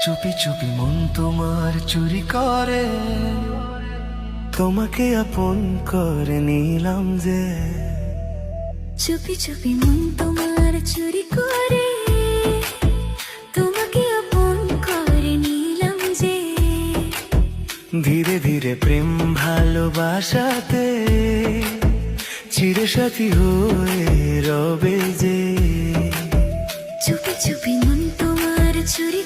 চুপি চুপি মন তোমার চুরি করে, তোমাকে আপন করে নিলাম যে। চুপি চুপি মন তোমার চুরি করে, তোমাকে আপন করে নিলাম যে। ধীরে ধীরে প্রেম ভালোবাসাতে চির সাথী হয়ে রবে যে। চুপি চুপি মন তোমার চুরি